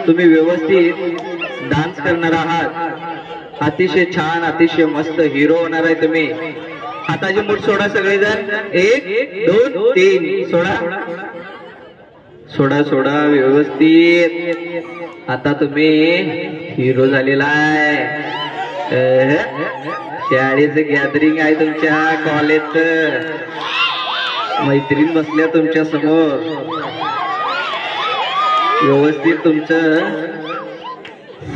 तुम्ही व्यवस्थित डान्स करणार आहात, अतिशय छान अतिशय मस्त हिरो होणार आहे तुम्ही। हाताची मूठ सोडा सगळेजण, 1 2 3 सोडा सोडा सोडा व्यवस्थित। आता तुम्ही हिरो झालेला आहे। शाळेचं गॅदरिंग आहे तुमच्या कॉलेजचं, मैत्रीण बसल्या तुमच्या समोर, व्यवस्थित तुमचं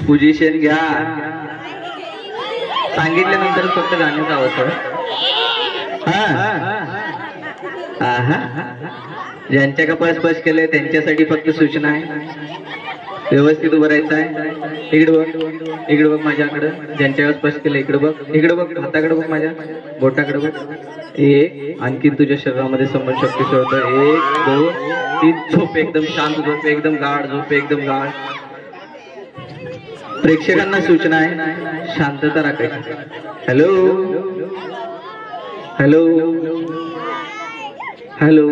पोझिशन घ्या। सांगितल्यानंतर फक्त गाण्याचा आवाज ज्यांच्या कपाळ स्पर्श केले त्यांच्यासाठी फक्त सूचना आहे, व्यवस्थित उभं राहायचं आहे। इकडे बघ, इकडे बघ माझ्याकडे, ज्यांच्यावर स्पर्श केलं इकडे बघ, इकडे बघ, हाताकडे बघ, माझ्या बोटाकडे बघ। 1 आणखी तुझ्या शरीरामध्ये समजशक्ती सोडतो, 1 2 3 झोप, एकदम शांत झोप, एकदम गाढ झोप, एकदम गाढ। प्रेक्षकांना सूचना आहे, शांतता राखायची। हॅलो हॅलो हॅलो,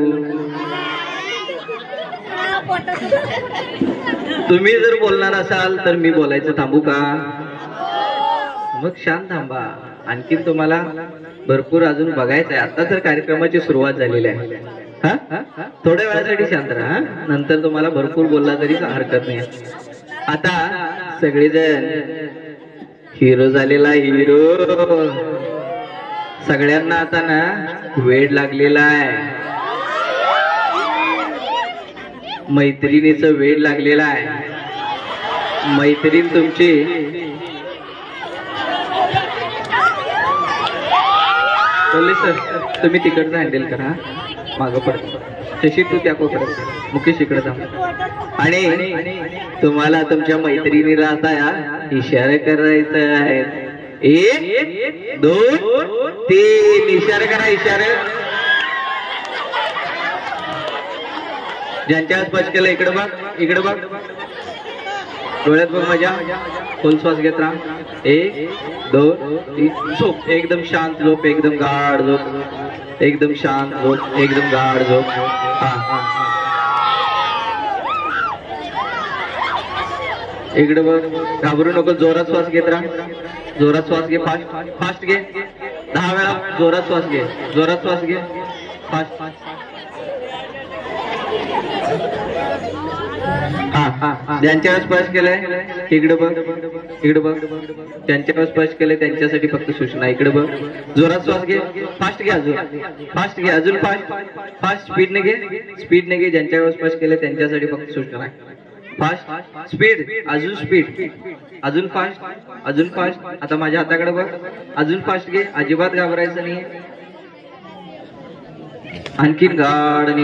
तुम्ही जर बोलणार असाल तर मी बोलायचं थांबू का? मग शांत थांबा। आणखीन तुम्हाला भरपूर अजून बघायचं आहे, आता तर कार्यक्रमाची सुरुवात झालेली आहे। थोड्या वेळासाठी शांत राहा, नंतर तुम्हाला भरपूर बोलला तरी हरकत नाही। आता सगळेजण हिरो झालेला, हिरो सगळ्यांना आता ना वेड लागलेला आहे, मैत्रिणीचं वेड लागलेला आहे। मैत्रीण तुमची बोलले सर तुम्ही तिकडचं हँडल करा, मागं पडतो तशी तू त्या कोपऱ्यात मुकेश इकडे जा, आणि तुम्हाला तुमच्या मैत्रिणीला आता इशारे करायचे आहेत। 1 2 3 इशारे करा, इशारे। ज्यांच्या स्पर्श केला इकडे बघ, इकडे बघ, डोळ्यात बघ माझ्या, खोल श्वास घेत राहा, 1 2 3 झोप, एकदम शांत झोप, एकदम गाढ झोप, एकदम शांत झोप, एकदम गाढ झोप। इकडे बघ, घाबरू नको, जोरात श्वास घेत राहा, जोरात श्वास घे, फास्ट फास्ट घे, 10 वेळा जोरात श्वास घे, जोरात श्वास घे, फास्ट। ज्यांच्यावर स्पर्श केलाय इकडे बघ, इकडे बघ, ज्यांच्यावर स्पर्श केले त्यांच्यासाठी फक्त सूचना, इकडे बघ, जोरात श्वास घे, फास्ट घे, अजून फास्ट घे, अजून फास्ट फास्ट, स्पीडने घे, स्पीडने घे, ज्यांच्यावर स्पर्श केले त्यांच्यासाठी फक्त सूचना आहे, फास्ट स्पीड, अजून स्पीड, अजून फास्ट, अजून फास्ट। आता माझ्या हाताकडे बघ, अजून फास्ट घे, अजिबात घाबरायचं नाही, आणखीन गाढ आणि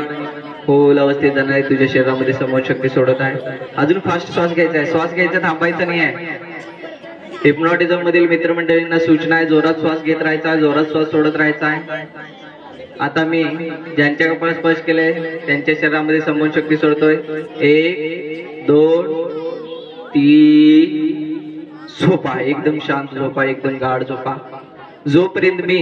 खोल अवस्थेत जाणार आहे, तुझ्या शरीरामध्ये समजशक्ती सोडत आहे। अजून फास्ट श्वास घ्यायचा आहे, श्वास घ्यायचा, थांबायचं नाही आहे। हिप्नॉटिझम मधील मित्रमंडळींना सूचना आहे, जोरात श्वास घेत राहायचा, जोरात श्वास सोडत राहायचा आहे। आता मी ज्यांच्या कपाळ स्पर्श केले त्यांच्या शरीरामध्ये समजशक्ती सोडतोय, 1 2 3 झोपा, एकदम शांत झोपा, एकदम गाढ झोपा। जोपर्यंत मी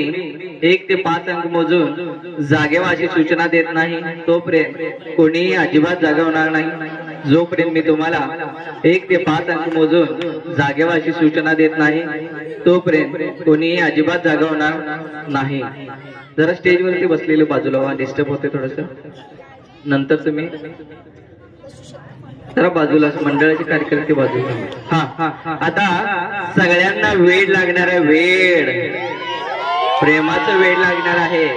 1 ते 5 अंक मोजून जागेवाची सूचना देत नाही तोपर्यंत कोणीही अजिबात जागा होणार नाही। जोपर्यंत मी तुम्हाला 1 ते 5 अंक मोजून जागेवाची सूचना देत नाही तोपर्यंत कोणीही अजिबात जागा होणार नाही। जरा स्टेजवरती बसलेले बाजूला व्हा, डिस्टर्ब होते थोडस, नंतर तुम्ही जरा बाजूला, मंडळाचे कार्यकर्ते बाजूला। आता सगळ्यांना वेड लागणार आहे, वेड, प्रेमाचं वेड लागणार आहे।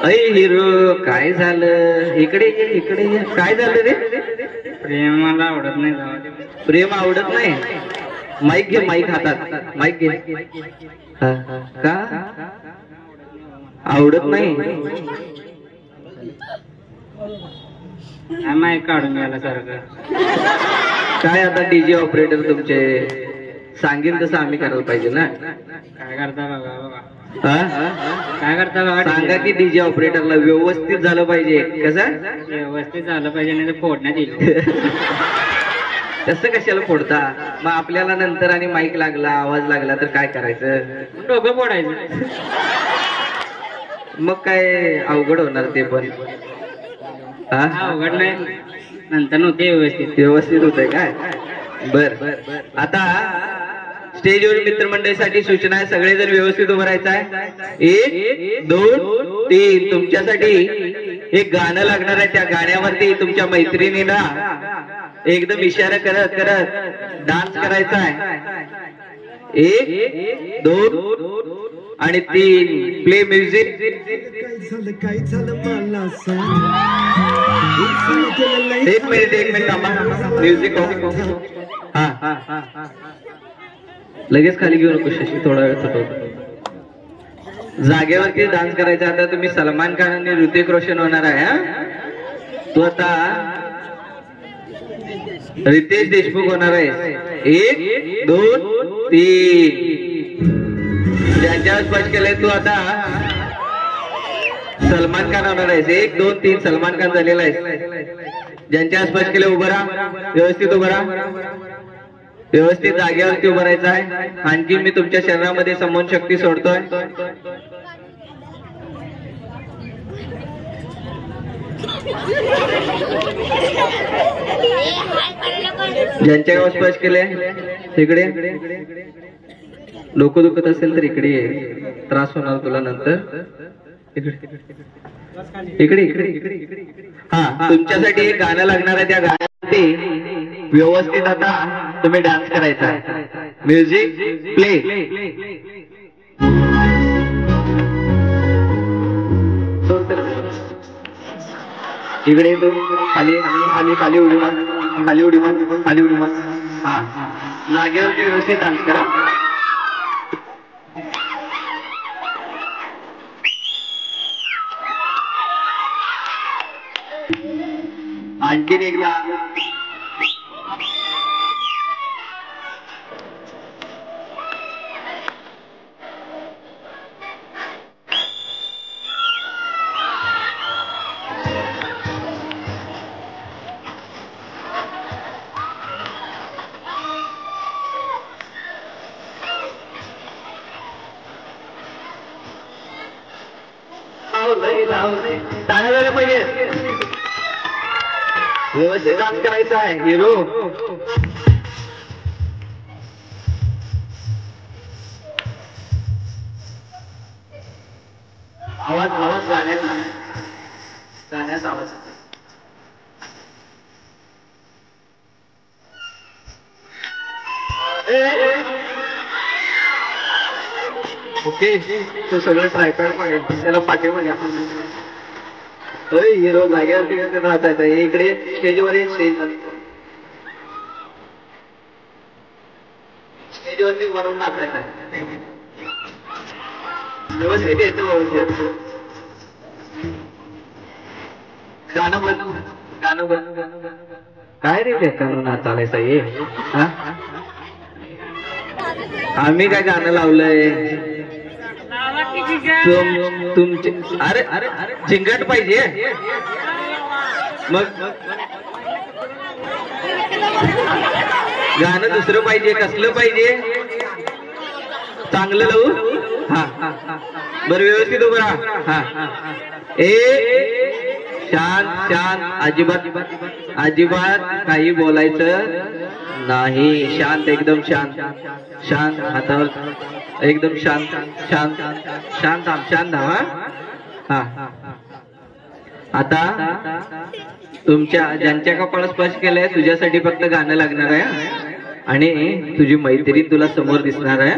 अय हिरो काय झालं, इकडे ये, इकडे ये, काय झालं रे? प्रेम मला आवडत नाही, प्रेम आवडत नाही? माईक घे, माईक हातात, माईक घे। का आवडत नाही? माईक काढून घ्यायला सारखं काय? आता डीजे ऑपरेटर तुमचे सांगेल तसं आम्ही करायला पाहिजे ना। काय करता बघा, काय करता बघा, सांगा की डीजे ऑपरेटरला व्यवस्थित झालं पाहिजे। कसं व्यवस्थित झालं पाहिजे, नाही तर फोडण्यात येईल। तसं कशाला फोडता? मग आपल्याला नंतर आणि माईक लागला, आवाज लागला तर काय करायचं? डोकं फोडायचं। मग काय अवघड होणार ते पण। अवघड नाही, नंतर नव्हते व्यवस्थित. व्यवस्थित होतंय काय? बर. आता स्टेजवर मित्रमंडळीसाठी सूचना आहे, सगळे जर व्यवस्थित उभं राहायचं आहे. 1 2 3. तुमच्यासाठी एक गाणं लागणार आहे, त्या गाण्यावरती तुमच्या मैत्रिणीला एकदम इशारा करत करत डान्स करायचा आहे. 1 2 आणि 3. Play music. एक मिनिट थांबा. म्युझिक हा लगेच खाली घेऊ नको शशी, थोडा वेळ थोडं जागेवरती डान्स करायचा. आता तुम्ही सलमान खान आणि ऋतिक रोशन होणार आहे. हा, तू आता रितेश देशमुख होणार आहे. 1 2 3. ज्यांच्यावर स्पर्श केलंय तू आता सलमान खान होणार आहेस. 1 2 3. सलमान खान झालेला आहेस. ज्यांच्यावर स्पर्श केलं उभं राहा, व्यवस्थित उभं राहा, व्यवस्थित जागेवरती उभं राहायचं आहे. आणखी मी तुमच्या शरीरामध्ये समोन शक्ती सोडतोय. ज्यांच्या स्पर्श केले तिकडे डोकं दुखत असेल तर इकडे त्रास होणार तुला नंतर. इकडे इकडे इकडे. हा, तुमच्यासाठी एक गाणं लागणार आहे, त्या गाण्यावरती व्यवस्थित आता तुम्ही डान्स करायचा आहे. Music play. इकडे खाली खाली खाली उडी मार, खाली उडी मार, खाली उडी मार. हा, जागेवरती व्यवस्थित डान्स करा. आणखीन एकदा. टाळ्या झाल्या पाहिजे. व्यवस्थित डान्स करायचा आहे. हिरो आवाज आवाज गाण्याचा आवाज. ओके, तो सगळं ट्रायपॅड पाहिजे, त्याला पाठीमध्ये हिरो जागेवरती राहता येतं. इकडे स्टेजवर स्टेजवरती बनवून टाकायचं आहे. व्यवस्थित येतं व्यवस्थित. गाणं बनव, गाणं बनव. काय रे बेकानून चालायचं ये. आम्ही काय गाणं लावलंय तुमचे? अरे अरे झिंगट पाहिजे. मग गाणं दुसरं पाहिजे. कसलं पाहिजे? चांगलं लावू. हा, बरं व्यवस्थित उभं राहा. हा, शांत शांत. अजिबात अजिबात काही बोलायचं नाही. शांत, एकदम शांत शांत. हातावर एकदम शांत शांत शांत. शांत हा. आता तुमच्या ज्यांच्या कपाळात स्पर्श केलाय तुझ्यासाठी फक्त गाणं लागणार आहे. आणि तुझी मैत्रीण तुला समोर दिसणार आहे.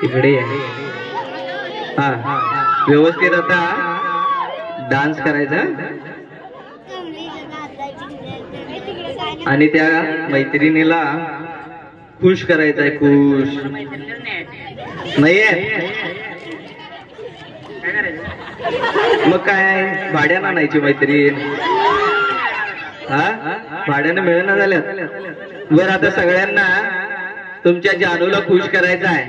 इकडे हा, व्यवस्थित आता डान्स करायचा आणि त्या मैत्रिणीला खुश करायचंय. खुश नाहीये मग काय भाड्यानं आणायची मैत्रीण. हा, भाड्यानं मिळणं झाल्यात. बरं, आता सगळ्यांना तुमच्या जानूला खुश करायचं आहे.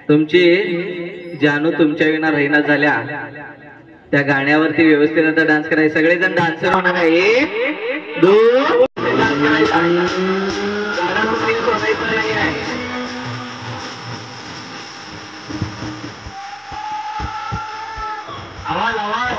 तुमची जानू तुमच्या विना राहिना झाल्या. त्या गाण्यावरती व्यवस्थित आता डान्स करायचं. सगळेजण डान्सर होणार आहे. 1 2 आवाज आवाज.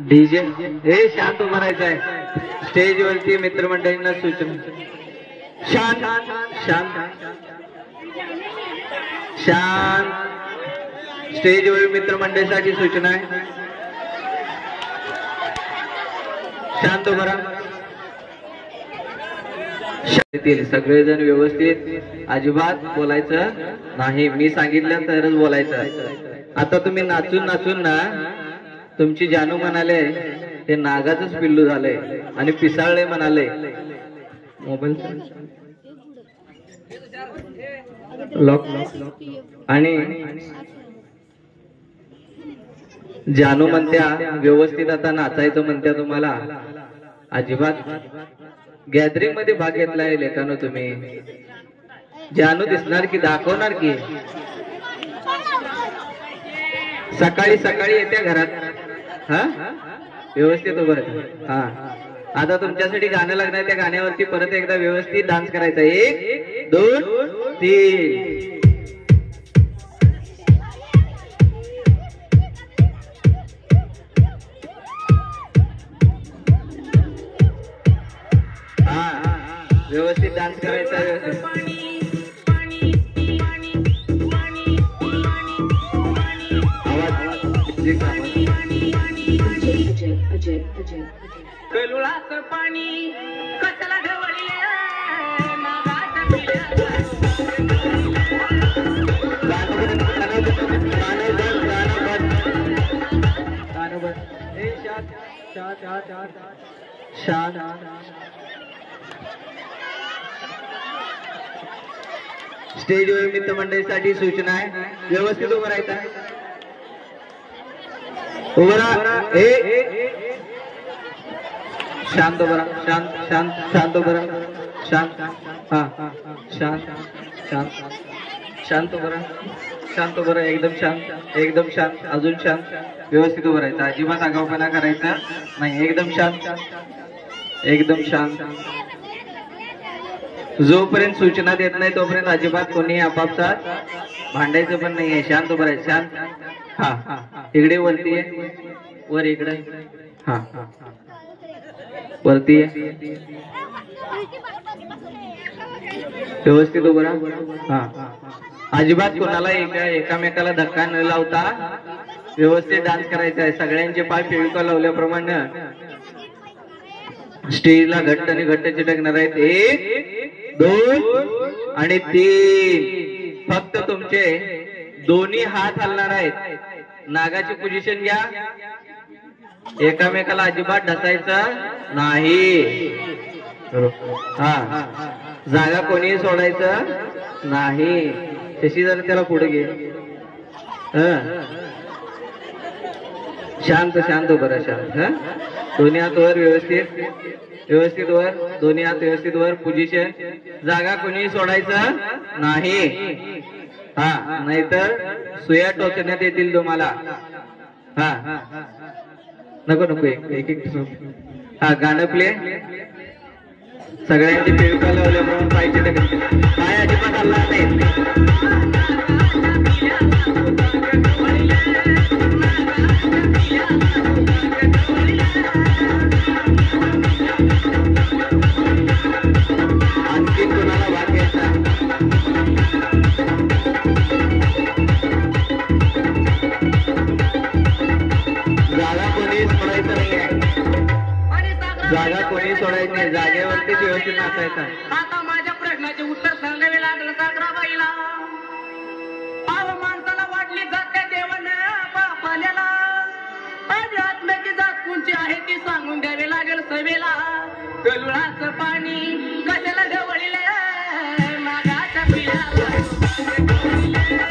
डीजे हे शांत उभारायचं आहे. स्टेज वरती मित्रमंडळींना सूचना. शांत शांत शांत. स्टेजवर मित्रमंडळीसाठी सूचना आहे. शांत उभा राहा. सगळेजण व्यवस्थित, अजिबात बोलायचं नाही. मी सांगितलं तरच बोलायचं. आता तुम्ही नाचून नाचून ना तुमची जानू म्हणाले ते नागाचंच पिल्लू झालंय आणि पिसाळले म्हणाले. मोबाईल लॉक आणि जानू म्हणत्या व्यवस्थित आता नाचायचं म्हणत्या. तुम्हाला अजिबात गॅदरिंग मध्ये भाग घेतलाय लेखानो तुम्ही. जानू दिसणार की दाखवणार की सकाळी सकाळी येत्या घरात. हा व्यवस्थित उभं. हा आता तुमच्यासाठी गाणं लागणार. त्या गाण्यावरती परत एकदा व्यवस्थित डान्स करायचा. 1 2 3. व्यवस्थित डान्स करायचा. कलुळाचं पाणी कसला ढवळले स्टेजवर मित्रमंडळीसाठी सूचना आहे. व्यवस्थित उभं राहायचं. उभं राहा. शांत उभं राहा. शांत शांत शांत उभं राहा. शांत. हा शांत शांत शांत उभं राहा. शांत उभं राहा. एकदम शांत एकदम शांत. अजून शांत. व्यवस्थित उभं राहायचं. अजिबात आगाऊपणा करायचा नाही. एकदम शांत एकदम शांत. जोपर्यंत सूचना देत नाही तोपर्यंत अजिबात कोणी आपापसात भांडायचं पण नाहीये. शांत उभं राहायचं. शांत. हा इकडे वरती आहे. वर इकडे. हा वरती आहे. व्यवस्थित उभं राहा. हा अजिबात कोणाला एकामेकाला धक्का न लावता व्यवस्थित डान्स करायचा आहे. सगळ्यांचे पाय फेविकॉल लावल्याप्रमाणे स्टेजला घट्ट आणि घट्ट चिटकणार आहेत. 1 2 आणि 3. फक्त तुमचे दोन्ही हात हलणार आहेत. नागाची पोझिशन घ्या. एकामेकाला अजिबात ढसायचं नाही. हा जागा कोणी सोडायचं नाही. तशी जरा त्याला पुढे घे. शांत शांत बरं शांत. दोन्ही हात वर. व्यवस्थित व्यवस्थित वर. दोन्ही हात व्यवस्थित वर. पोझिशन. जागा कोणी सोडायचं नाही. हा नाहीतर सुया टोचण्यात येतील तुम्हाला. हा नको नको. एक एक. हा गाणं प्ले. सगळ्यांची फेविकॉल लावल्याप्रमाणे पाहिजे पाय अजिबात हलणार नाही. आणखी कोणाला भाग घ्यायचा. जागा कोणी सोडायचं नाहीये. जागा कोणी सोडायची नाही. जागेवरतीच व्यवस्थित नाचायचा. आता माझ्या प्रश्नाचे उत्तर सांगावे लागलं सागराबाईला. वेला गलुळाचं पाणी कशाला ढवळले मागाच्या पिल्याला गलुळाचं पाणी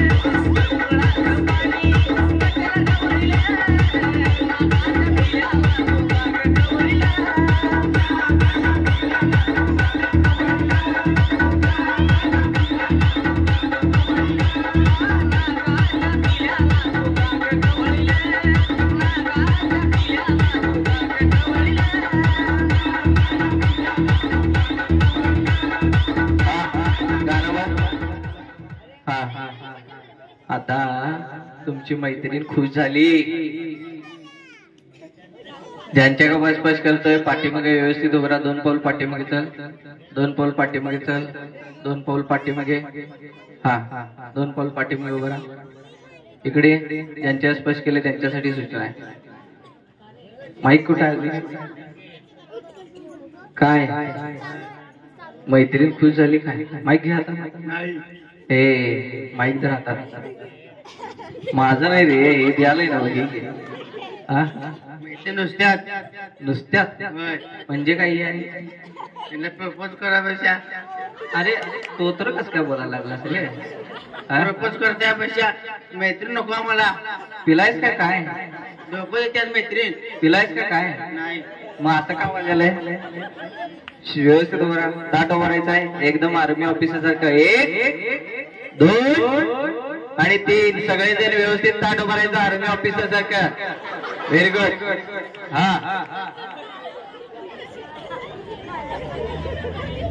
कशाला ढवळले मागाच्या पिल्याला आता तुमची मैत्रीण खुश झाली. ज्यांच्या का बसपस करतोय पाठीमागे व्यवस्थित उभं राहा. 2 पाऊल पाठीमागे चल, 2 पाऊल पाठीमागे चल, 2 पाऊल पाठीमागे. हा 2 पाऊल पाठीमागे उभं राहा. इकडे ज्यांच्या स्पर्श केले त्यांच्यासाठी सूचना आहे. माईक कुठं आहे? काय मैत्रीण खुश झाली काय? माईक घ्या आता. हे माईक तर आता माझं नाही रे, हे द्यालंय ना नुसत्यात नुसत्यात म्हणजे काही आहे? प्रपोज करापेक्षा अरे तो तर कस काय बोलायला लागला असेल? प्रपोज करण्यापेक्षा मैत्रीण नको आम्हाला. पिलायच का काय? नको त्यात मैत्रीण पिलायच का काय? नाही. मग आता काय वाजलंय? व्यवस्थित उभं राहा. ताट उभं राहायचं आहे एकदम आर्मी ऑफिसर सारखं. 1 2 आणि 3 सगळेजण व्यवस्थित ताट उभं राहायचं आर्मी ऑफिसर सारखं. Very good. हा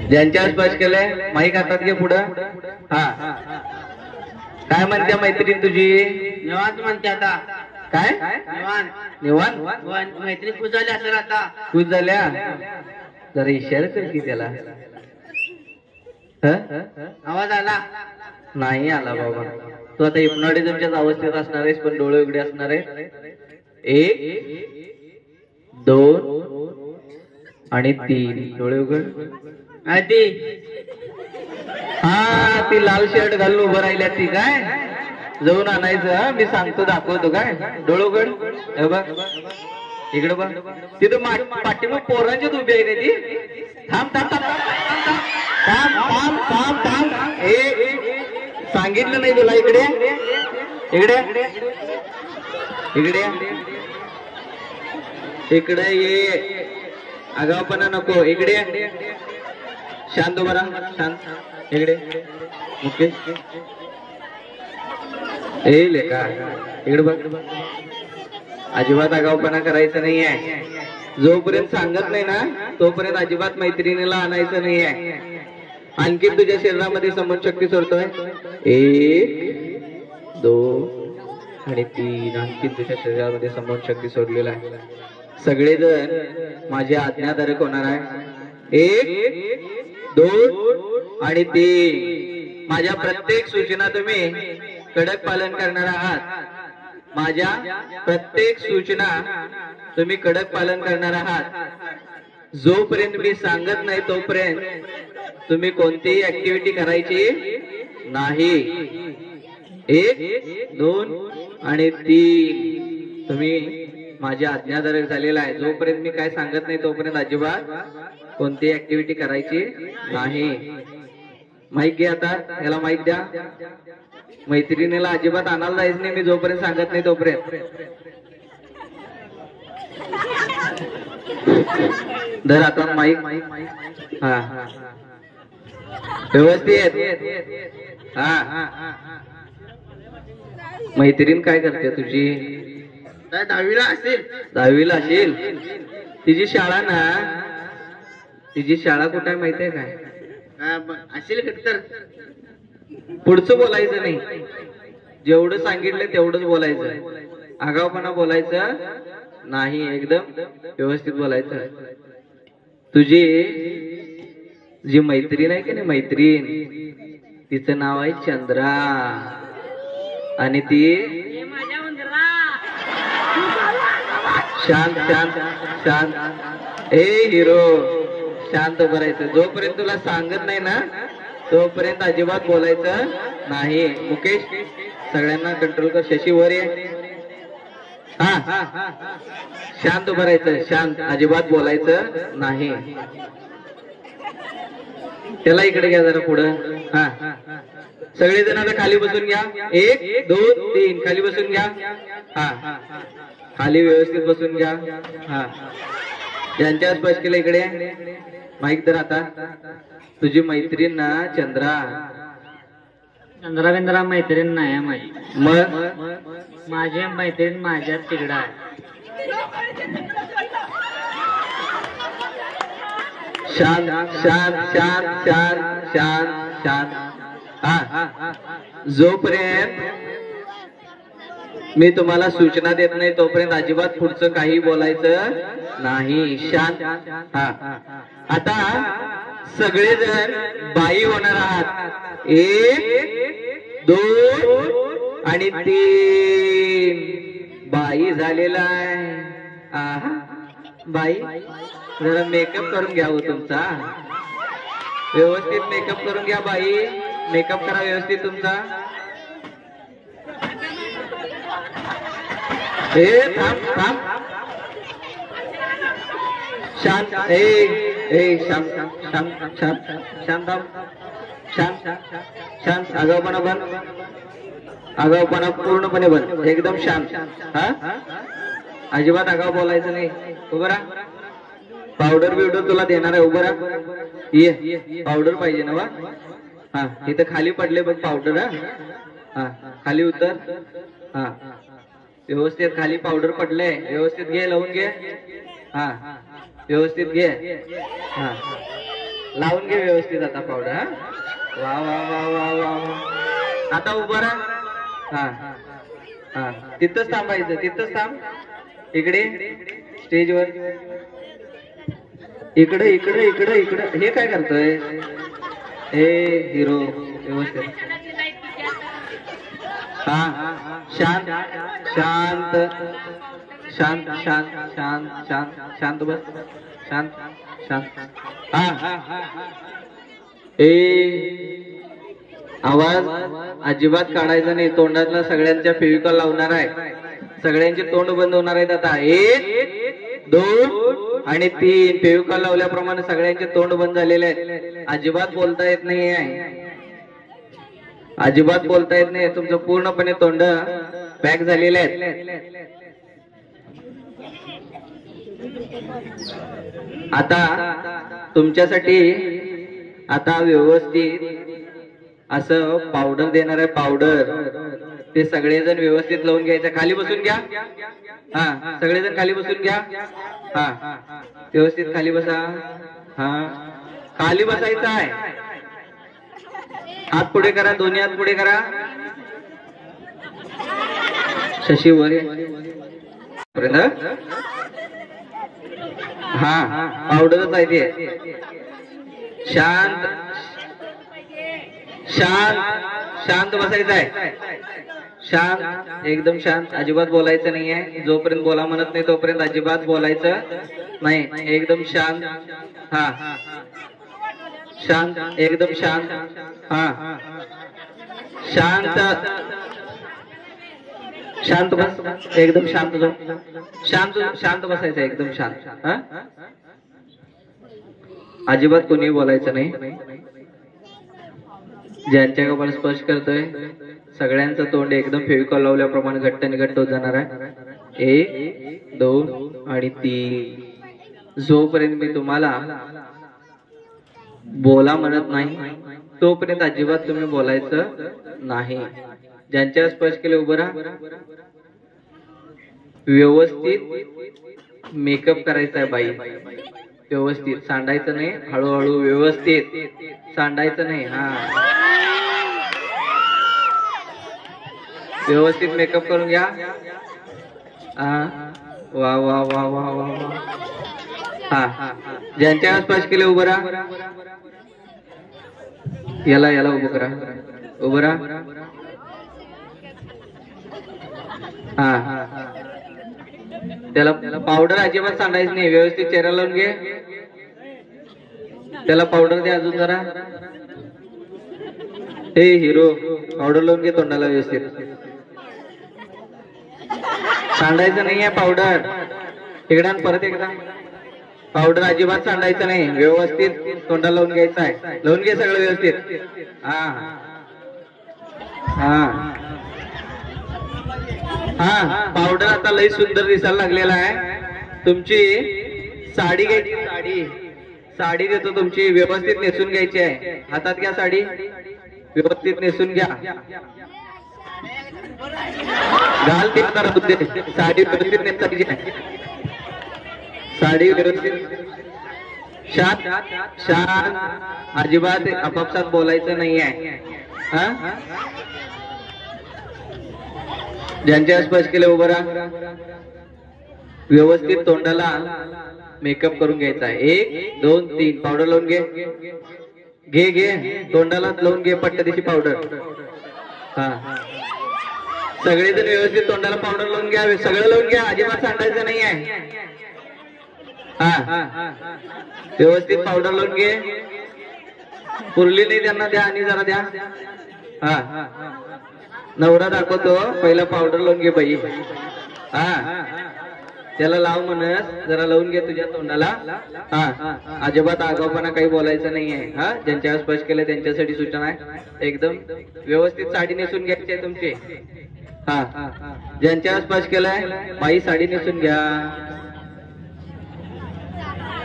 ज्यांच्या स्पर्श केलंय माईक हातात घे पुढं. हा काय म्हणते मैत्रीण तुझी? निवांत म्हणते आता. काय निवांत? मैत्रीण खुश झाली असेल आता. खुश झाल्या? जरा इशारा कर की त्याला. आवाज आला नाही आला बाबा. तू आता हिप्नॉटिझमच्याच अवस्थेत असणार आहेस पण डोळे उघडे असणार आहेत. 1 2 आणि 3 डोळे उघड. आधी हा ती लाल शर्ट घालून उभं राहिल्या ती काय जाऊन आणायचं. मी सांगतो दाखवतो काय. डोळे उघड. हे बघ इकडे बघ. तिथं पाठीमाग पोरांच्याच उभी आहे का ती? थांब थांब थांब थांब थांब थांब थांब. सांगितलं नाही तुला? इकडे इकडे इकडे इकडे ये. आगावपणा नको. इकडे शांत उभा राहा. शांत. इकडे ओके. लेका इकडे बघ. अजिबात आगावपणा करायचं नाही आहे. जोपर्यंत सांगत नाही ना तोपर्यंत अजिबात मैत्रिणीला आणायचं नाही आहे. आणखी तुझ्या शरीरामध्ये समजशक्ती सोडतोय. 1 2 आणि 3 आणखी तुझ्या शरीरामध्ये समजशक्ती सोडलेला आहे. सगळेजण माझे आज्ञाधारक होणार आहे. 1 2 आणि 3 माझ्या प्रत्येक सूचना तुम्ही कडक पालन करणार आहात. माझ्या प्रत्येक सूचना तुम्ही कडक पालन करणार आहात. जोपर्यंत मी सांगत नाही तोपर्यंत तुम्ही कोणतीही ऍक्टिव्हिटी करायची नाही. 1 2 आणि 3 तुम्ही माझ्या आज्ञाधारक झालेला आहे. जोपर्यंत मी काय सांगत नाही तोपर्यंत अजिबात कोणतीही ऍक्टिव्हिटी करायची नाही. माईक घे आता. याला माईक द्या. मैत्रिणीला अजिबात आणायला जायचं नाही मी जोपर्यंत सांगत नाही तोपर्यंत. धर आता माईक. हा व्यवस्थित. हा मैत्रीण काय करते तुझी? 10वीला असेल. 10वीला असेल. तिची शाळा ना तिची शाळा कुठे आहे माहितीये काय? असेल तर पुढचं बोलायचं नाही. जेवढं सांगितलं तेवढंच बोलायचं. आगावपणा बोलायचं नाही. एकदम व्यवस्थित बोलायचं. तुझी जी मैत्रीण आहे की नाही मैत्रीण तिचं नाव आहे चंद्रा आणि ती शांत शांत शांत. हिरो शांत करायचं. जोपर्यंत तुला सांगत नाही ना तोपर्यंत अजिबात बोलायचं नाही. मुकेश सगळ्यांना कंट्रोल कर. शशी वर ये. हा शांत उभं राहायचं, शांत, अजिबात बोलायचं नाही. त्याला इकडे घ्या जरा पुढं. हा सगळेजण आता खाली बसून घ्या. 1 2 3 खाली बसून घ्या. हा खाली व्यवस्थित बसून घ्या. हा ज्यांच्या स्पर्श केलं इकडे माईक तर आता तुझी मैत्रीण ना चंद्रा चंद्रा मैत्रीण नाही माझी. मग माझी मैत्रीण माझ्या तिकडं आहे. शांत शांत शांत शांत शांत शांत. हा जोपर्यंत मी तुम्हाला सूचना देत नाही तोपर्यंत अजिबात पुढचं काही बोलायचं नाही. शांत. हा आता सगळेजण बाई होणार आहात. 1 2 आणि 3 बाई झालेला आहे. बाई जरा मेकअप करून घ्या हो तुमचा, व्यवस्थित मेकअप करून घ्या. बाई मेकअप करा व्यवस्थित तुमचा. थांब थांब शांत. शांत शांत शांत शांत शांत शांत. आगाऊपणा बंद, आगाऊपणा पूर्णपणे बंद, एकदम शांत. हा अजिबात आगाऊ बोलायचं नाही. उभं राहा. पावडर बिवडर तुला देणार आहे. उभं राहा. ये पावडर पाहिजे ना वा. हा इथं खाली पडले बघ पावडर. हा खाली उतर. हा व्यवस्थित खाली पावडर पडले, व्यवस्थित घे, लावून घे. हा व्यवस्थित घे. हा लावून घे व्यवस्थित आता पावडर. हा वा वा वा वा वा. आता उभं राहा. हा हा तिथंच थांबायचं, तिथंच थांब. इकडे स्टेजवर इकडे इकडे इकडे इकडे. हे काय करतोय हे हिरो? व्यवस्थित. हा शांत शांत शांत शांत शांत शांत शांत बस. शांत शांत. हा आवाज अजिबात काढायचा नाही. तोंडातला सगळ्यांच्या फेविकॉल लावणार आहे. सगळ्यांचे तोंड बंद होणार आहेत आता. 1 2 आणि 3 फेविकॉल लावल्याप्रमाणे सगळ्यांचे तोंड बंद झालेले आहेत. अजिबात बोलता येत नाही आहे, अजिबात बोलता येत नाही. तुमचं पूर्णपणे तोंड पॅक झालेले आहेत. आता तुमच्यासाठी आता व्यवस्थित असं पावडर देणार आहे. पावडर ते सगळेजण व्यवस्थित लावून घ्यायचं. खाली बसून घ्या. हा सगळेजण खाली बसून घ्या. हा व्यवस्थित खाली बसा. हा खाली बसायचं आहे. हात पुढे करा, दोन्ही हात पुढे करा. शशी वर. हा पावडरच आहे ते. शांत शांत शांत बसायचं आहे. शांत एकदम शांत. अजिबात बोलायचं नाही आहे. जोपर्यंत बोला म्हणत नाही तोपर्यंत अजिबात बोलायचं नाही. एकदम शांत. हा शांत एकदम शांत. हा शांत शांत बस. एकदम शांत जाऊ. शांत शांत बसायचं एकदम शांत. हा अजिबात कोणी बोलायचं नाही. ज्यांच्या कपाळ स्पर्श करतोय सगळ्यांचं तोंड एकदम फेविकॉल लावल्याप्रमाणे घट्ट आणि घट्ट होत जाणार आहे. 1 2 आणि 3. जोपर्यंत मी तुम्हाला बोला म्हणत नाही तोपर्यंत अजिबात तुम्ही बोलायचं नाही. ज्यांच्या स्पर्श केले उभं राहा. व्यवस्थित मेकअप करायचा आहे बाई. व्यवस्थित सांडायचं नाही. हळूहळू व्यवस्थित सांडायचं नाही. हा व्यवस्थित मेकअप करून घ्या. वा वा वा वा वा वा. हा ज्यांच्या स्पर्श केले उभं राहा. याला याला उभं करा. उभं राहा. हा त्याला पावडर अजिबात सांडायचं नाही. व्यवस्थित चेहरा लावून घे. त्याला पावडर दे अजून जरा. हे हिरो पावडर लावून घे तोंडाला व्यवस्थित. सांडायचं नाहीये पावडर. इकडे परत एकदा. पावडर अजिबात सांडायचं नाही. व्यवस्थित तोंडाला लावून घ्यायचं आहे. लावून घे सगळं व्यवस्थित. हा हा हा. पावडर आता लई सुंदर दिसायला लागलेला आहे. तुमची साडी घ्यायची. साडी देतो तुमची. व्यवस्थित नेसून घ्यायची आहे. हातात घ्या साडी. व्यवस्थित नेसून घ्या. घाल ते साडी व्यवस्थित नेसायची आहे. साडी व्यवस्थित शांत शांत. अजिबात आपापसात बोलायचं नाही आहे. हा. ज्यांच्या स्पर्श केले उभं राहा. व्यवस्थित तोंडाला मेकअप करून घ्यायचा आहे. 1 2 3. पावडर लावून घे. घे घे. तोंडाला लावून घे पट्टदीशी पावडर. हा. सगळेजण व्यवस्थित तोंडाला पावडर लावून घ्या. सगळं लावून घ्या. अजिबात सांडायचं नाही आहे. हा. व्यवस्थित पावडर लावून घे. पुरली नाही त्यांना द्या आणि जरा द्या. हा. नवरा दाखवतो. पहिला पावडर लावून घे बाई. हा. त्याला लाव म्हणस. जरा लावून घे तुझ्या तोंडाला. हा. अजिबात आगाऊपणा काही बोलायचं नाहीये. हा. ज्यांच्या स्पर्श केलं त्यांच्यासाठी सूचना आहे. एकदम व्यवस्थित साडी नेसून घ्यायची आहे तुमची. हा. ज्यांच्या स्पर्श केलाय बाई साडी नेसून घ्या.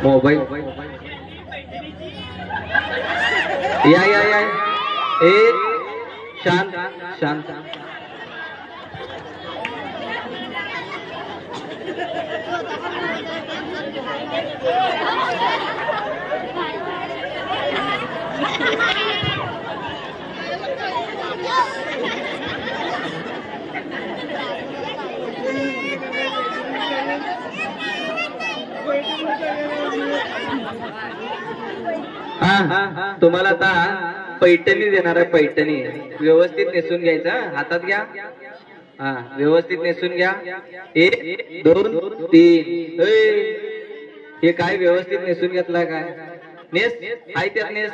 मोबाईल या या या. शांत शांत. हा. तुम्हाला आता पैठणी देणार आहे. पैठणी व्यवस्थित नेसून घ्यायचं. हातात घ्या. हा. व्यवस्थित नेसून घ्या. 1 2 3. हे काय व्यवस्थित नेसून घेतला काय? नेस आहे त्यात नेस.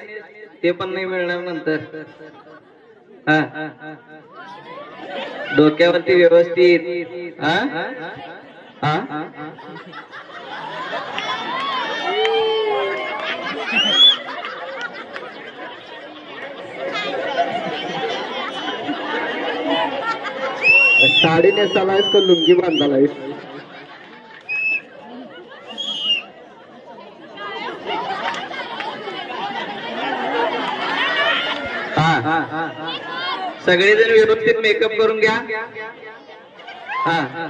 ते पण नाही मिळणार नंतर. हा. डोक्यावरती व्यवस्थित. हा. हा. साडी नेसालायस का लुंगी बांधालायस? हा. सगळेजण व्यवस्थित मेकअप करून घ्या. हा.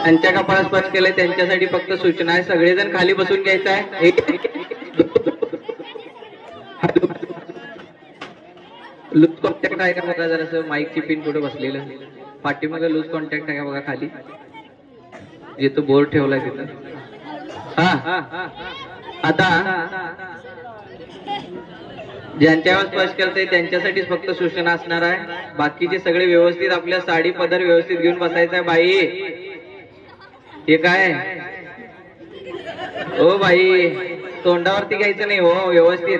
त्यांच्या कपाळात स्पर्श केलंय त्यांच्यासाठी फक्त सूचना आहे. सगळेजण खाली बसून घ्यायचं आहे. लूज कॉन्टॅक्ट आहे का बघा. जरासं माईकची पिन कुठे बसलेलं. पाठीमागे लूज कॉन्टॅक्ट आहे का बघा खाली. जे तो बोर्ड ठेवलाय तिथं. हा. आता ज्यांच्यावर स्पर्श करते त्यांच्यासाठीच फक्त सूचना असणार आहे. बाकीचे सगळे व्यवस्थित आपल्या साडी पदर व्यवस्थित घेऊन बसायचं आहे. बाई हे काय ओ बाई तोंडावरती घ्यायचं नाही हो. व्यवस्थित.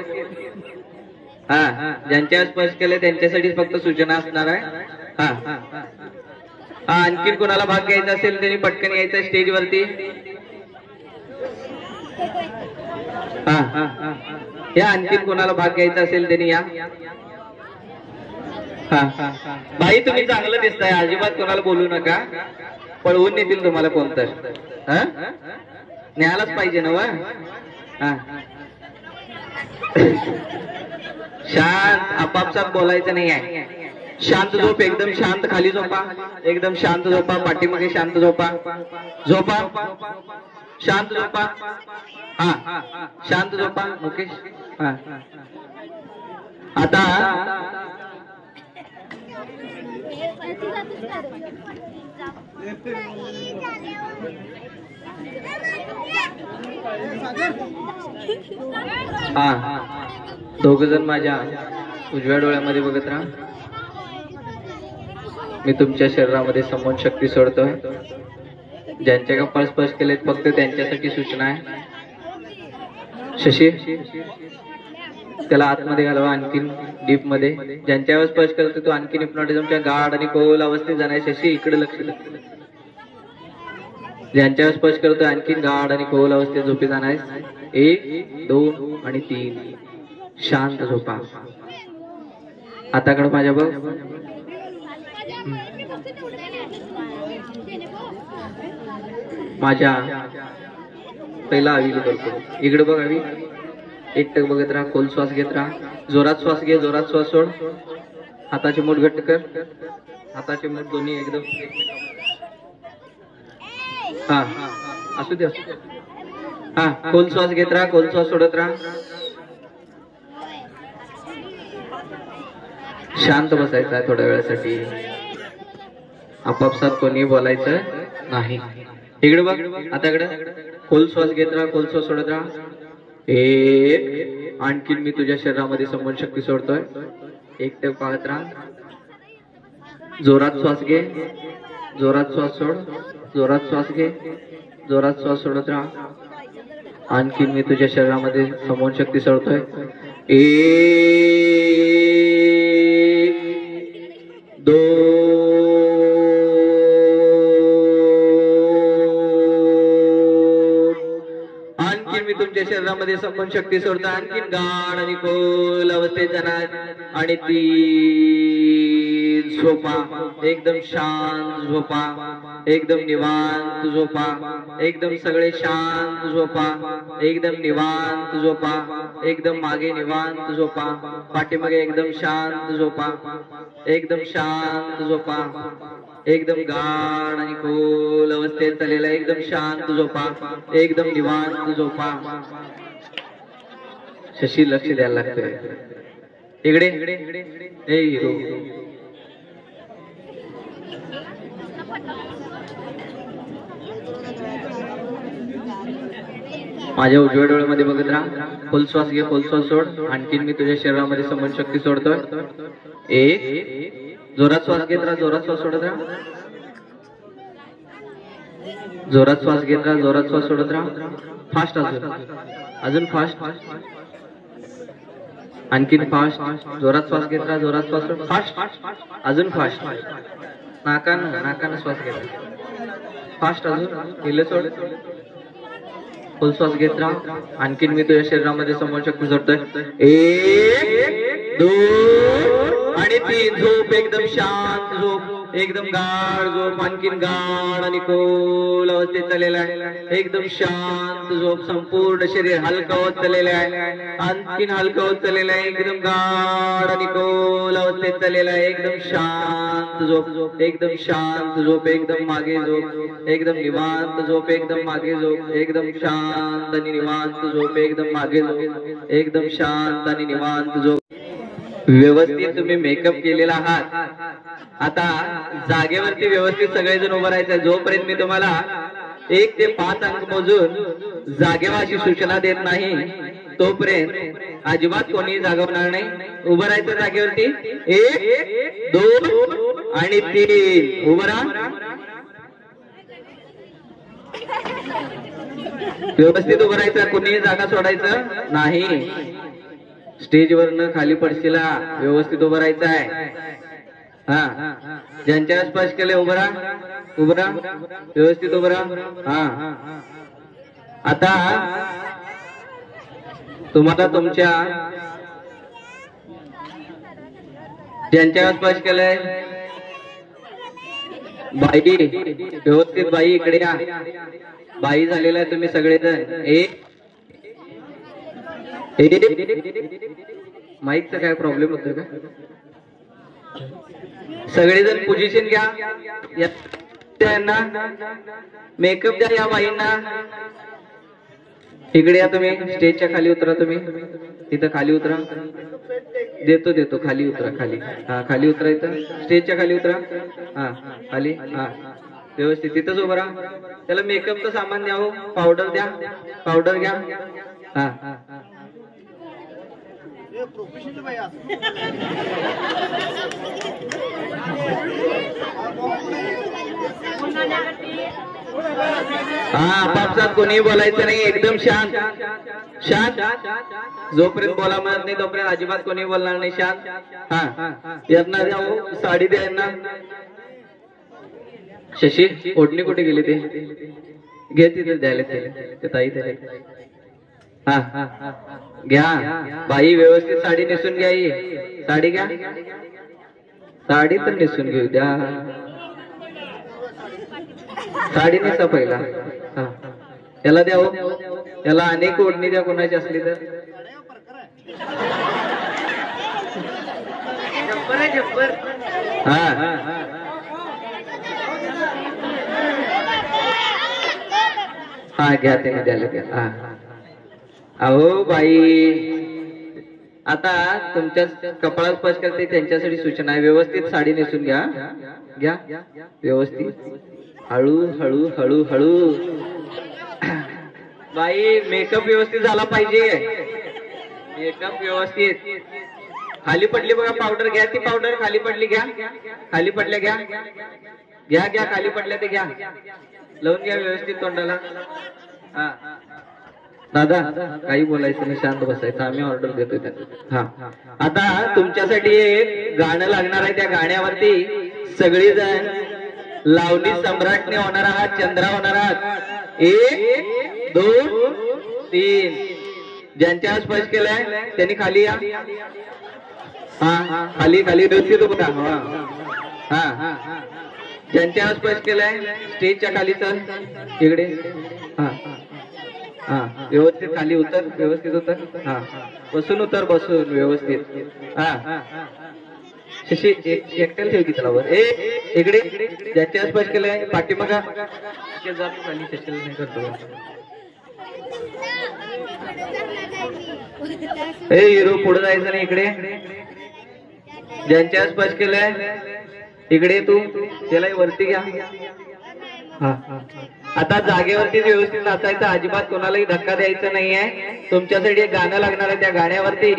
हा. ज्यांच्यावर स्पर्श केले त्यांच्यासाठीच फक्त सूचना असणार आहे. हा. आणखी कोणाला भाग घ्यायचा असेल त्यांनी पटकन यायचं स्टेजवरती. हा. या आणखी कोणाला भाग घ्यायचा असेल त्यांनी या. हा. बाई तुम्ही चांगलं दिसताय. अजिबात कोणाला बोलू नका. पळवून नेतील तुम्हाला कोणतर. न्यायलाच पाहिजे ना वा. शांत. आपापसात बोलायचं नाही आहे. शांत झोप. एकदम शांत. खाली झोपा. एकदम शांत झोपा. पाठीमागे शांत झोपा. झोपा. शांत झोपा. हा. शांत झोपा मुकेश. हा. आता हा. दोघ जण माझ्या उजव्या डोळ्यामध्ये बघत राहा. मी तुमच्या शरीरामध्ये समोन शक्ती सोडतोय. ज्यांच्या कपाळ स्पर्श केलेत फक्त त्यांच्यासाठी सूचना आहे. शशी त्याला आतमध्ये घालवा, आणखीन डीप मध्ये. ज्यांच्यावर स्पर्श करतो तो आणखीन हिप्नॉटिझमच्या गाढ आणि खोल अवस्थेत जाणार. शशी इकडे लक्ष दे. ज्यांच्यावर स्पर्श करतो आणखीन गाढ आणि खोल अवस्थेत झोपी जाणार. 1 2 आणि 3 शांत झोपा. हाताकडे माझ्या बघ. माझ्या पहिला हवीला करतो. इकडे बघ हवी. एकटक बघत राहा. खोल श्वास घेत राहा. जोरात श्वास घे, जोरात श्वास सोड. हाताचे मूठ घट्ट कर. हाताचे मूठ दोन्ही एकदम. हा असू दे, असू दे. हा खोल श्वास घेत राहा, खोल श्वास सोडत राहा. शांत बसायचं आहे थोड्या वेळासाठी. आपापसात कोणी बोलायचं नाही. इकडे बघ. आताकडे खोल श्वास घेत राहा, खोल श्वास सोडत राहा. 1 आणखीन मी तुझ्या शरीरामध्ये संबंध शक्ती सोडतोय. एकटक पाहत राहा. जोरात श्वास घे, जोरात श्वास सोड. जोरात श्वास घे, जोरात श्वास सोडत राहा. आणखीन मी तुझ्या शरीरामध्ये संबंध शक्ती सोडतोय. 1 2 आणखीन मी तुमच्या शरीरामध्ये संबंध शक्ती सोडतो. आणखीन गाढ आणि खोल अवस्थेत जाणार. आणि 3 झोपा. एकदम शांत झोपा. एकदम निवांत झोपा. एकदम सगळे शांत झोपा. एकदम निवांत झोपा. एकदम मागे निवांत झोपा. पाठीमागे एकदम शांत झोपा. एकदम शांत झोपा. एकदम गाढ आणि खोल अवस्थेत चाललेला एकदम शांत झोपा. एकदम निवांत झोपा. शशी लक्ष द्यायला लागतंय. इकडे ए हिरो. माझ्या उजव्या डोळ्यामध्ये बघत राहा. खोल श्वास घे, खोल श्वास सोड. आणखीन मी तुझ्या शरीरामध्ये संबंध शक्ती सोडतोय. 1 जोरात श्वास घेत राहा, जोरात श्वास सोडत राहा. जोरात श्वास घेत राहा, जोरात श्वास सोडत राहा. फास्ट अजून फास्ट. आणखीन फास्ट. जोरात श्वास घेत राहा, जोरात श्वास सोड. फास्ट अजून फास्ट. नाकानं श्वास घेत राहा. फास्ट अजून. हिला सोड. खोल श्वास घेत राहा. आणखीन मी तुझ्या शरीरामध्ये संबंध शक्ती सोडतोय. 1 2 आणि 3 झोप. एकदम शांत झोप. एकदम गाढ झोप. आणखीन गाढ आणि खोल अवस्थेत चाललेला आहे. एकदम शांत झोप. संपूर्ण शरीर हलकं होत चाललेलं आहे. आणखीन हलकं होत चाललेलं आहे. एकदम गाढ आणि खोल अवस्थेत चाललेला आहे. एकदम शांत झोप. एकदम शांत झोप. एकदम मागे झोप. एकदम निवांत झोप. एकदम मागे झोप. एकदम शांत आणि निवांत झोप. एकदम मागे झोप. एकदम शांत आणि निवांत झोप. व्यवस्थित तुम्ही मेकअप केलेला आहात. आता जागेवरती व्यवस्थित सगळेजण उभं राहायचं. जोपर्यंत मी तुम्हाला 1 ते 5 अंक मोजून जागेवर अशी सूचना देत नाही तोपर्यंत अजिबात कोणी जागवणार नाही. उभं राहायचं जागेवरती. 1 2 आणि 3 उभं राहा. व्यवस्थित उभं राहायचं. कोणीही जागा सोडायचं नाही. स्टेजवरनं खाली पडशीला. व्यवस्थित उभं राहायचं आहे. हा ज्यांच्या स्पर्श केले उभं राहा. उभं राहा. व्यवस्थित उभं राहा. हा आता तुम्हाला तुमच्या ज्यांच्या स्पर्श केलंय बाई व्यवस्थित. बाई इकडे या. बाई झालेला आहे तुम्ही सगळेजण. माईकचा काय प्रॉब्लेम होतोय का? सगळेजण पोझिशन घ्या. त्यांना मेकअप द्या या बाईंना. इकडे या तुम्ही. स्टेजच्या खाली उतरा. तुम्ही इथं खाली उतरा. देतो खाली उतरा. खाली हा खाली उतरा. इथं स्टेजच्या खाली उतरा. हा खाली. हा व्यवस्थित तिथंच उभं राहा. त्याला मेकअपचं सामान द्या. हो पावडर द्या. पावडर घ्या. हा प्रोफेशनल बाई हा आपापसात कोणी बोलायचं नाही, एकदम शांत शांत. जोपर्यंत बोला म्हणत नाही तोपर्यंत अजिबात कोणी बोलणार नाही, शांत. हा यांना द्या साडी द्या यांना. शशी ओढणी कुठे गेली ते घे तिथे द्यायला ते ताई द्यायला. हा घ्या बाई, व्यवस्थित साडी नेसून घ्या. साडी घ्या, साडी तर नेसून घेऊ द्या. साडी नेसा पहिला. हा याला द्या हो, याला अनेक ओढणी द्या कोणाची असली तर. हा हा घ्या ते द्यायला घ्या. हा अहो बाई, आता तुमच्या कपाळात स्पर्श करते त्यांच्यासाठी सूचना आहे, व्यवस्थित साडी नेसून घ्या. घ्या व्यवस्थित, हळू हळू हळू हळू. बाई मेकअप व्यवस्थित झाला पाहिजे, मेकअप व्यवस्थित. खाली पडली बघा पावडर, घ्या ती पावडर खाली पडली, घ्या खाली पडल्या, घ्या घ्या घ्या खाली पडल्या ते घ्या, लावून घ्या व्यवस्थित तोंडाला. हा दादा काही बोलायचं नाही, शांत बसायचं, आम्ही ऑर्डर देतोय त्यांना. हा आता तुमच्यासाठी एक गाणं लागणार आहे, त्या गाण्यावरती सगळेजण लावणी सम्राटने होणार आहात, चंद्रा होणार आहात. 1 2 3. ज्यांच्या स्पर्श केलाय त्यांनी खाली या. हा खाली खाली व्यवस्थित उभा. हा ज्यांच्या स्पर्श केलाय स्टेजच्या खाली चल इकडे. हा हा व्यवस्थित खाली उतर, व्यवस्थित उतर. हा बसून उतर, बसून व्यवस्थित. हा शशी एकट्याला ठेव की त्याला वर. इकडे ज्याच्या स्पर्श केलाय पाठीमागा खाली शशीला नाही करतो. हिरो पुढे जायचं नाही, इकडे ज्यांच्या स्पर्श केलाय इकडे तू त्याला वरती घ्या. हा आता जागेवरती व्यवस्थित नाचायचं, अजिबात कोणालाही धक्का द्यायचा नाहीये. तुमच्यासाठी एक गाणं लागणार आहे, त्या गाण्यावरती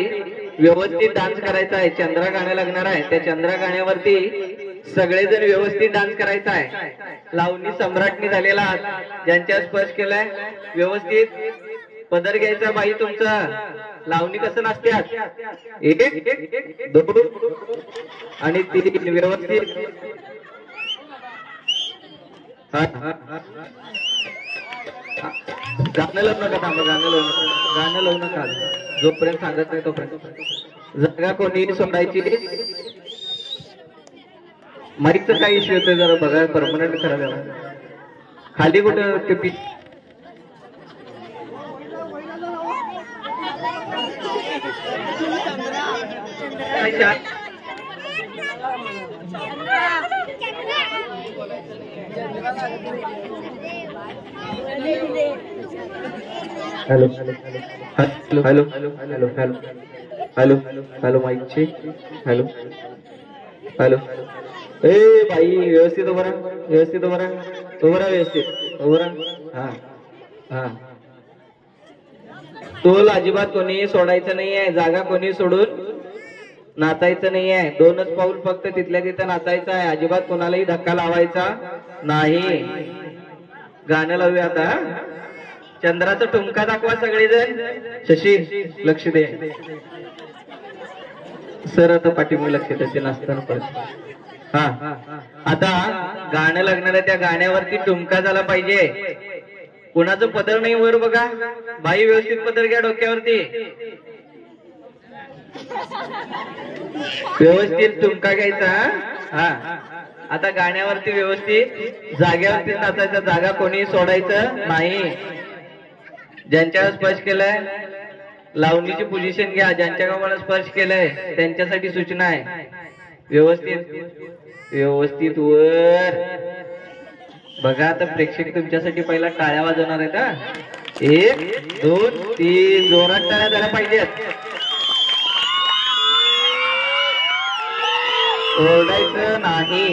व्यवस्थित डान्स करायचा आहे. चंद्रा गाणं लागणार आहे, त्या चंद्रा गाण्यावरती सगळेजण व्यवस्थित डान्स करायचा आहे. लावणी सम्राटनी झालेला आहात, ज्यांच्या स्पर्श केलाय व्यवस्थित पदर घ्यायचा. बाई तुमचं लावणी कसं नाचत्यात, 1 2 आणि 3 व्यवस्थित. गाणं लावू नका, थांबा गाणं लावू नका जोपर्यंत सांगत नाही तोपर्यंत. जागा कोणी सोडायची. माईकचा काही इश्यू येतोय जरा बघा, परमनंट करा जरा. खाली कुठं ते hello hello hello hello hello hello hello माईकची हॅलो हॅलो. ए बाई व्यवस्थित उभा राहा, व्यवस्थित उभा राहा, उभा राहा व्यवस्थित उभा राहा. हा हा तोल अजिबात कोणी सोडायचं नाहीये, जागा कोणी सोडून नाचायचं नाहीये. 2च पाऊल फक्त तिथल्या तिथं नाचायचं आहे, अजिबात कोणालाही धक्का लावायचा नाही. गाणं लावूया आता. चंद्राचा ठुमका दाखवा सगळेजण. शशी लक्ष दे सर, आता पाठीमुळे लक्ष द्यायचे नसताना पण. हा आता गाणं लागणार आहे, त्या गाण्यावरती ठुमका झाला पाहिजे. कुणाचं पदर नाही वर बघा. बाई व्यवस्थित पदर घ्या डोक्यावरती, व्यवस्थित ठुमका घ्यायचा. हा आता गाण्यावरती व्यवस्थित जाग्यावरती नाचायचं, जागा कोणी सोडायचं नाही. ज्यांच्यावर स्पर्श केलाय लावणीची पोझिशन घ्या. ज्यांच्या गावाला स्पर्श केलाय त्यांच्यासाठी सूचना आहे, व्यवस्थित व्यवस्थित वर बघा. आता प्रेक्षक तुमच्यासाठी पहिला टाळ्या वाजवणार आहेत. हा 1 2 3 जोरात टाळ्या झाल्या पाहिजेत. ओरडायचं नाही,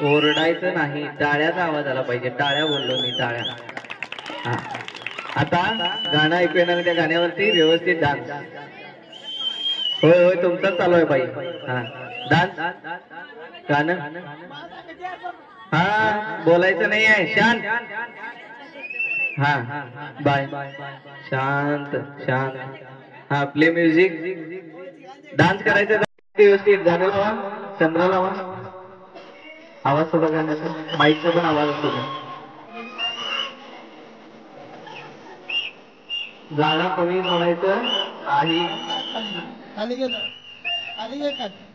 ओरडायचं नाही, टाळ्याचा आवाज आला पाहिजे. टाळ्या बोललो मी, टाळ्या. हा आता गाणं ऐकू येणार, त्या गाण्यावरती व्यवस्थित डान्स. होय होय तुमचाच चालू आहे बाई. हा डान्स गाणं हा बोलायचं नाही आहे, शांत. हा बाय, शांत शांत. हा प्ले म्युझिक. डान्स करायचा व्यवस्थित. गाणं लावा, चंद्र लावा. आवाज थोडा गाण्याचा, माईकचा पण आवाज असतो. जागा कमी सोडायचं आणि खाली गेलं, खाली गे खाली.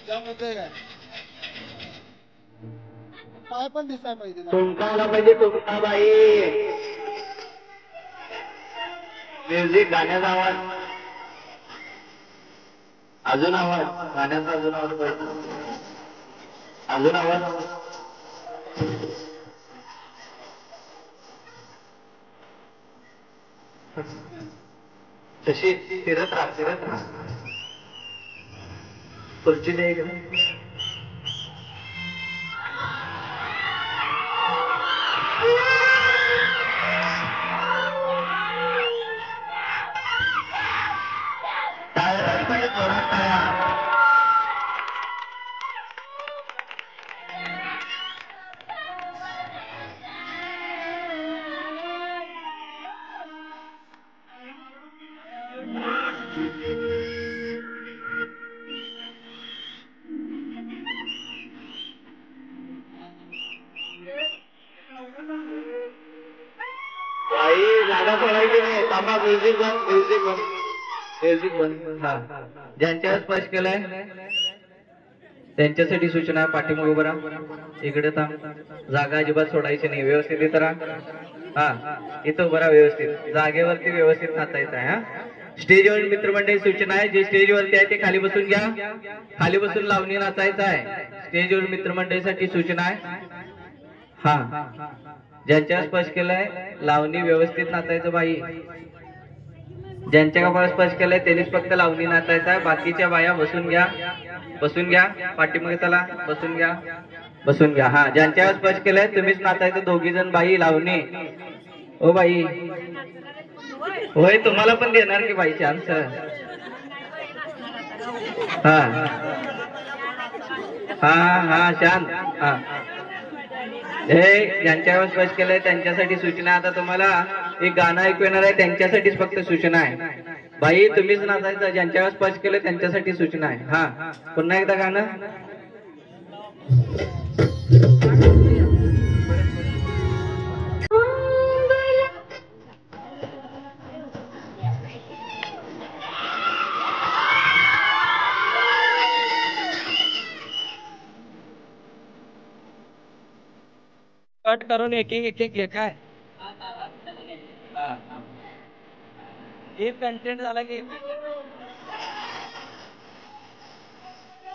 जमतंय काय? पाय पण दिसाय पाहिजे ना. तुमकाला पाहिजे, तुमका बाई. म्युझिक, गाण्याचा आवाज, अजून आवाज, गाण्याचा अजून आवाज पाहिजे, अजून आवाज. तशी फिरत राहा, फिरत राहा. खुर्ची नाही का? म्युझिक बंद, म्युझिक बंद, म्युझिक बंद. हा, ज्यांच्यावर स्पर्श केलाय त्यांच्यासाठी सूचना आहे. पाठीमागे उभं राहा, इकडे थांब. जागा अजिबात सोडायची नाही, व्यवस्थित इथं राहा. हा, इथं उभं राहा व्यवस्थित, जागेवरती व्यवस्थित नाचायचं आहे. हा, स्टेजवर मित्रमंडळी सूचना आहे, जे स्टेजवरती आहे ते खाली बसून घ्या. खाली बसून लावणी नाचायचं आहे. स्टेजवर मित्रमंडळीसाठी सूचना आहे. हा, ज्यांच्यावर स्पर्श केलाय लावणी व्यवस्थित नाचायचं बाई. ज्यांच्या कपाळ स्पर्श केलाय त्यांनीच फक्त लावणी नाचायचा. बाकीच्या बाया बसून घ्या, बसून घ्या. पाठीमागे चला, बसून घ्या, बसून घ्या. हा, ज्यांच्यावर स्पर्श केलाय तुम्हीच नाचायचं, दोघी जण बाई लावणी. ओ बाई, होय तुम्हाला पण देणार की बाई चान्स. हा हा हा, शांत. हा, हे ज्यांच्यावर स्पर्श केलंय त्यांच्यासाठी सूचना. आता तुम्हाला एक गाणं ऐकू येणार आहे, त्यांच्यासाठीच फक्त सूचना आहे. बाई तुम्हीच नाचायचं, ज्यांच्यावर स्पर्श केलंय त्यांच्यासाठी सूचना आहे. हा, पुन्हा एकदा गाणं. कट करून एक एक घे काय. एक कंटेंट झाला की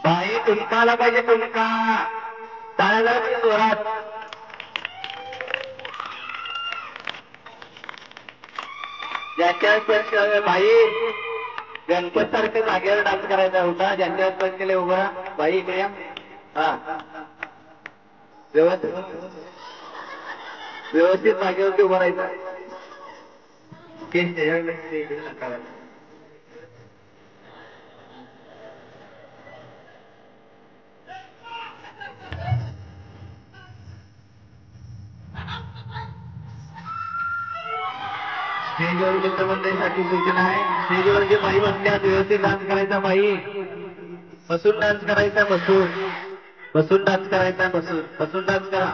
बाई तुमकाला पाहिजे, तुमका टाळ्या जोरात. ज्यांच्यावर स्पर्श केलं बाई, गणपत सारख्या जागेवर डान्स करायचा होता. ज्यांच्यावर स्पर्श केले उभा बाई इकडे या. हा, व्यवस्थित व्यवस्थित जागेवरती उभं राहायचं. स्टेजवर मित्रमंडळीसाठी सूचना आहे. स्टेजवर जे बाई बसल्यात व्यवस्थित डान्स करायचा. बाई बसून डान्स करायचा, बसून बसून डान्स करायचा, बसून बसून डान्स करा.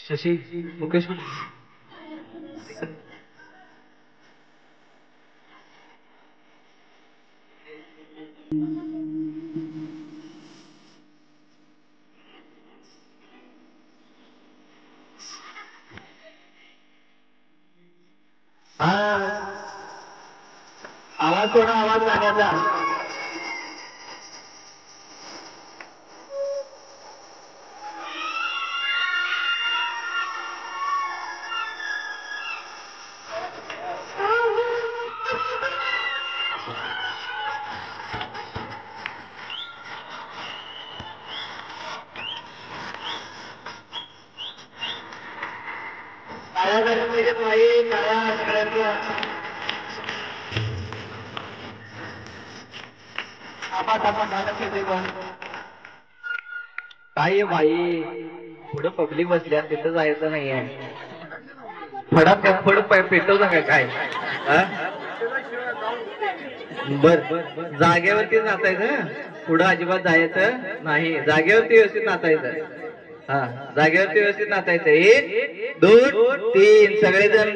शशी मुकेश हा, आवाज थोडा आवाज गाण्याचा. काय बाई पुढं पब्लिक बसल्या तिथं जायचं नाहीये. फड पेटवता काय हा? बर जागेवरती नाचायचं, पुढं अजिबात जायचं नाही. जागेवरती व्यवस्थित नाचायचं. हा जागेवरती व्यवस्थित नाचायचं. 1 2 3 सगळेजण